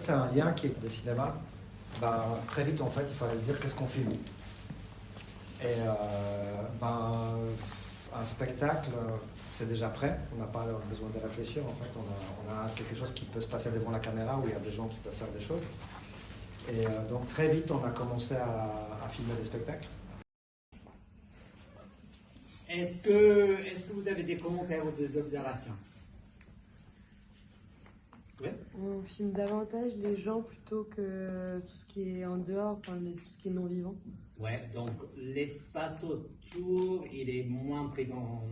c'est un lien qui est le cinéma, ben, très vite en fait il fallait se dire qu'est-ce qu'on filme. Et ben, un spectacle, c'est déjà prêt, on n'a pas besoin de réfléchir en fait, on a quelque chose qui peut se passer devant la caméra où il y a des gens qui peuvent faire des choses. Et donc très vite on a commencé à filmer des spectacles. Est-ce que vous avez des commentaires ou des observations? Oui. On filme davantage les gens plutôt que tout ce qui est en dehors, enfin tout ce qui est non vivant. Ouais, donc l'espace autour, il est moins pris en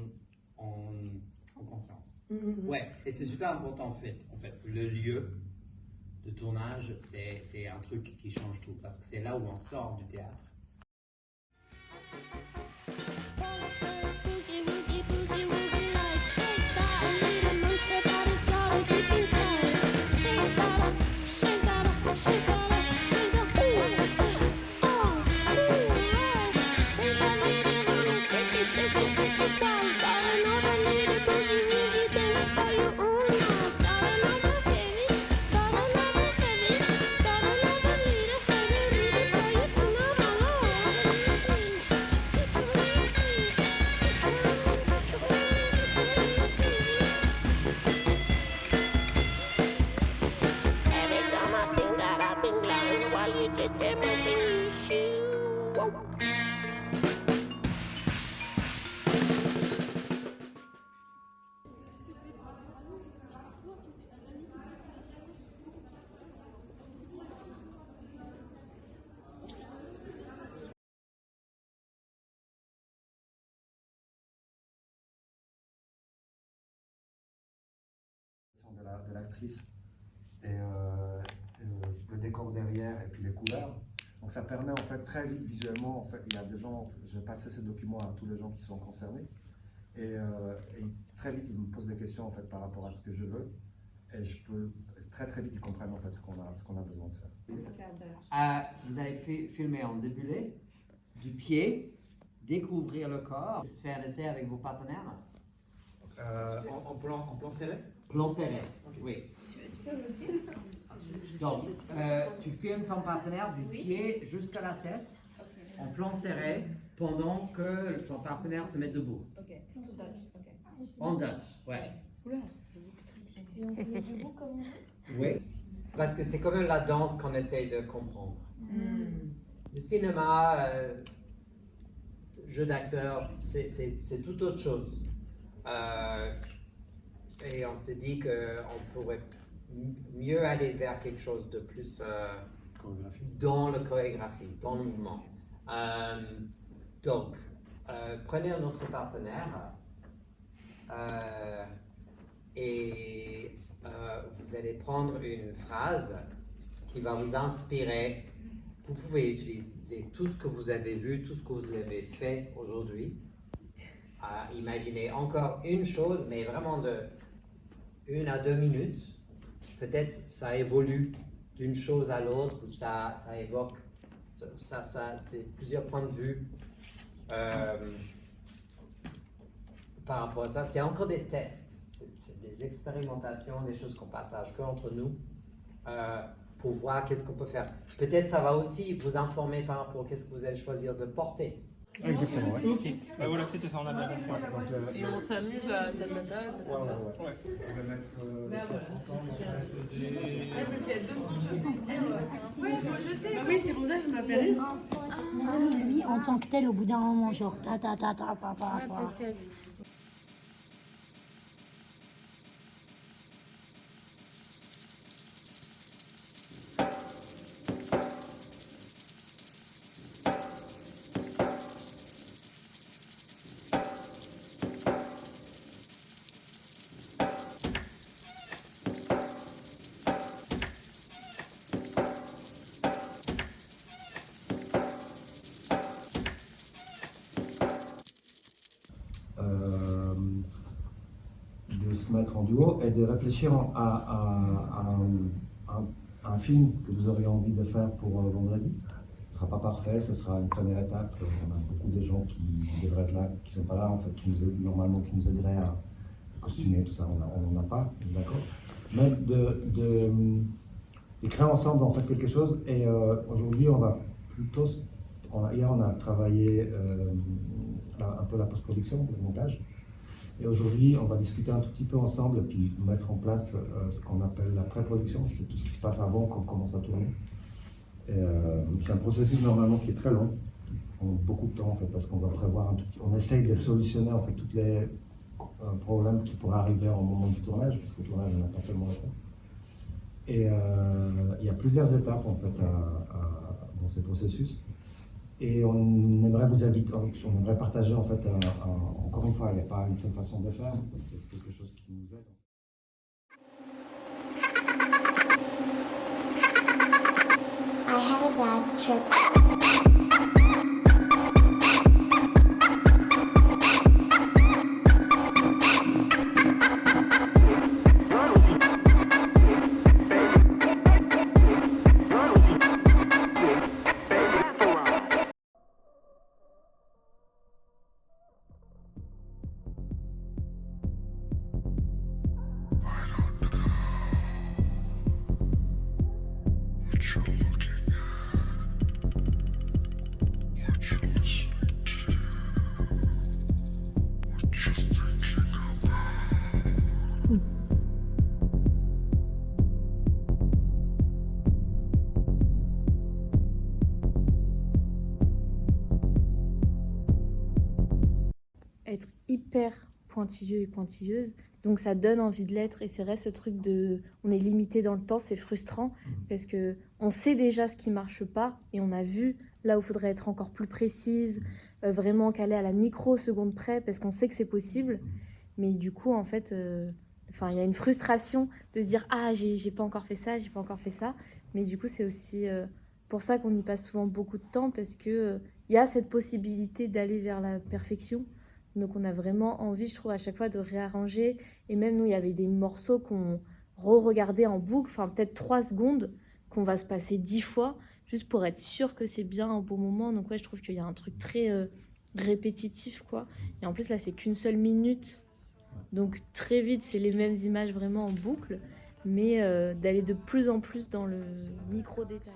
conscience. Ouais, et c'est super important en fait. Le lieu de tournage, c'est un truc qui change tout, parce que c'est là où on sort du théâtre. De l'actrice et le décor derrière et puis les couleurs. Donc ça permet en fait très vite visuellement, en fait, il y a des gens, je vais passer ces documents à tous les gens qui sont concernés et très vite ils me posent des questions en fait par rapport à ce que je veux et je peux très vite ils comprennent en fait ce qu'on a besoin de faire. Vous avez filmé en débullé, du pied, découvrir le corps, faire l'essai avec vos partenaires. En plan serré? Plan serré, oui. Donc, tu filmes ton partenaire du pied jusqu'à la tête, en plan serré, pendant que ton partenaire se met debout. En Dutch, ouais. Oui, parce que c'est comme la danse qu'on essaye de comprendre. Le cinéma, jeu d'acteur, c'est tout autre chose. Et on s'est dit qu'on pourrait mieux aller vers quelque chose de plus dans la chorégraphie, dans le mouvement. Donc, prenez un autre partenaire et vous allez prendre une phrase qui va vous inspirer. Vous pouvez utiliser tout ce que vous avez vu, tout ce que vous avez fait aujourd'hui. Imaginez encore une chose, mais vraiment de 1 à 2 minutes. Peut-être ça évolue d'une chose à l'autre, ou ça évoque, c'est plusieurs points de vue par rapport à ça. C'est encore des tests, c'est des expérimentations, des choses qu'on partage qu'entre nous pour voir qu'est-ce qu'on peut faire. Peut-être ça va aussi vous informer par rapport à qu'est-ce que vous allez choisir de porter. Exactement, ouais. Ok, voilà, c'était ça, on a bien compris. Et on s'amuse à dada. Ouais. On va mettre les quatre ensemble. Parce qu'il y a 2 secondes. Ouais, il faut jeter. Oui, c'est pour ça que je m'appelle. Lui, en tant que tel, au bout d'un moment, genre ta. De se mettre en duo et de réfléchir à un film que vous auriez envie de faire pour vendredi. Ce ne sera pas parfait, ce sera une première étape. On a beaucoup de gens qui devraient être là, qui ne sont pas là, en fait, normalement qui nous aideraient à costumer, tout ça, on n'en a pas, d'accord. Mais et créer ensemble en fait quelque chose. Et aujourd'hui, on va plutôt, hier on a travaillé un peu la post-production, le montage. Et aujourd'hui, on va discuter un tout petit peu ensemble et puis mettre en place ce qu'on appelle la pré-production. C'est tout ce qui se passe avant qu'on commence à tourner. C'est un processus normalement qui est très long, qui prend beaucoup de temps en fait, parce qu'on va prévoir on essaye de solutionner en fait tous les problèmes qui pourraient arriver au moment du tournage, parce que le tournage n'a pas tellement le temps. Et il y a plusieurs étapes en fait dans ce processus. Et on aimerait vous inviter, on aimerait partager en fait, encore une fois, il n'y a pas une seule façon de faire, c'est quelque chose qui nous aide. I had a bad trip. Être hyper pointilleux et pointilleuse, donc ça donne envie de l'être. Et c'est vrai, ce truc de on est limité dans le temps, c'est frustrant parce que on sait déjà ce qui marche pas et on a vu là où il faudrait être encore plus précise, vraiment calée à la microseconde près, parce qu'on sait que c'est possible. Mais du coup, en fait, il y a une frustration de se dire ah j'ai pas encore fait ça, j'ai pas encore fait ça. Mais du coup, c'est aussi pour ça qu'on y passe souvent beaucoup de temps, parce que il y a cette possibilité d'aller vers la perfection. Donc on a vraiment envie, je trouve, à chaque fois de réarranger. Et même nous, il y avait des morceaux qu'on re-regardait en boucle, enfin peut-être 3 secondes, qu'on va se passer 10 fois, juste pour être sûr que c'est bien au bon moment. Donc ouais, je trouve qu'il y a un truc très répétitif, quoi. Et en plus, là, c'est qu'une seule minute. Donc très vite, c'est les mêmes images vraiment en boucle, mais d'aller de plus en plus dans le micro-détail.